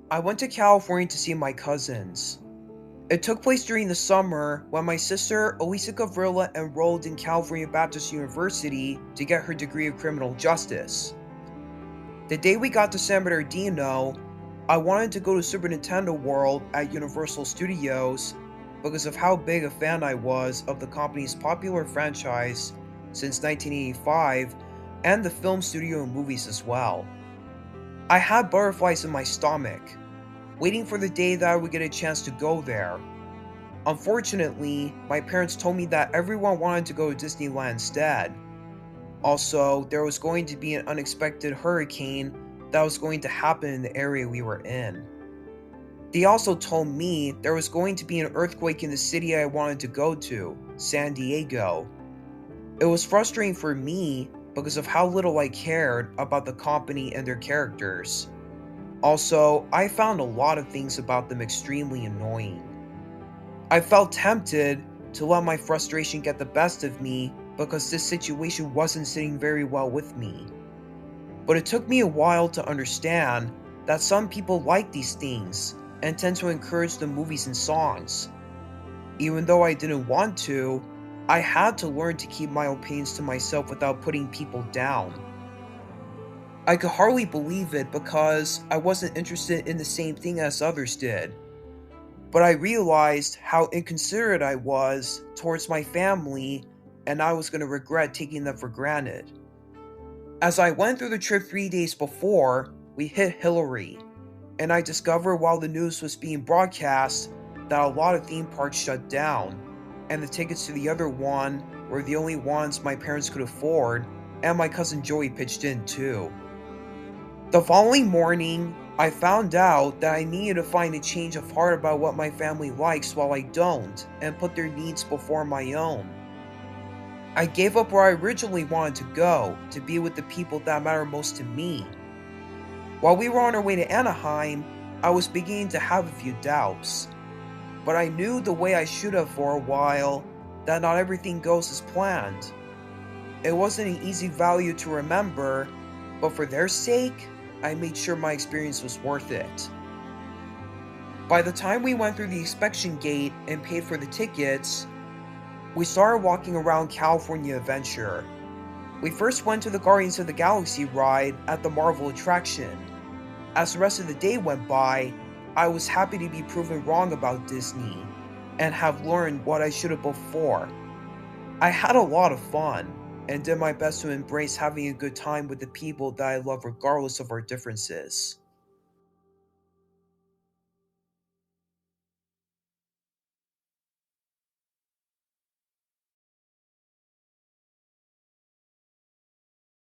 I went to California to see my cousins. It took place during the summer when my sister Elisa Gavrila enrolled in California Baptist University to get her degree of criminal justice. The day we got to San Bernardino, I wanted to go to Super Nintendo World at Universal Studios because of how big a fan I was of the company's popular franchise since 1985 and the film studio and movies as well. I had butterflies in my stomach, waiting for the day that I would get a chance to go there. Unfortunately, my parents told me that everyone wanted to go to Disneyland instead. Also, there was going to be an unexpected hurricane that was going to happen in the area we were in. They also told me there was going to be an earthquake in the city I wanted to go to, San Diego. It was frustrating for me because of how little I cared about the company and their characters. Also, I found a lot of things about them extremely annoying. I felt tempted to let my frustration get the best of me because this situation wasn't sitting very well with me. But it took me a while to understand that some people like these things and tend to encourage the movies and songs. Even though I didn't want to, I had to learn to keep my opinions to myself without putting people down. I could hardly believe it because I wasn't interested in the same thing as others did. But I realized how inconsiderate I was towards my family, and I was going to regret taking them for granted. As I went through the trip 3 days before, we hit Hillary, and I discovered while the news was being broadcast that a lot of theme parks shut down, and the tickets to the other one were the only ones my parents could afford, and my cousin Joey pitched in too. The following morning, I found out that I needed to find a change of heart about what my family likes while I don't, and put their needs before my own. I gave up where I originally wanted to go, to be with the people that matter most to me. While we were on our way to Anaheim, I was beginning to have a few doubts. But I knew the way I should have for a while, that not everything goes as planned. It wasn't an easy value to remember, but for their sake, I made sure my experience was worth it. By the time we went through the inspection gate and paid for the tickets, we started walking around California Adventure. We first went to the Guardians of the Galaxy ride at the Marvel attraction. As the rest of the day went by, I was happy to be proven wrong about Disney and have learned what I should have before. I had a lot of fun and did my best to embrace having a good time with the people that I love regardless of our differences.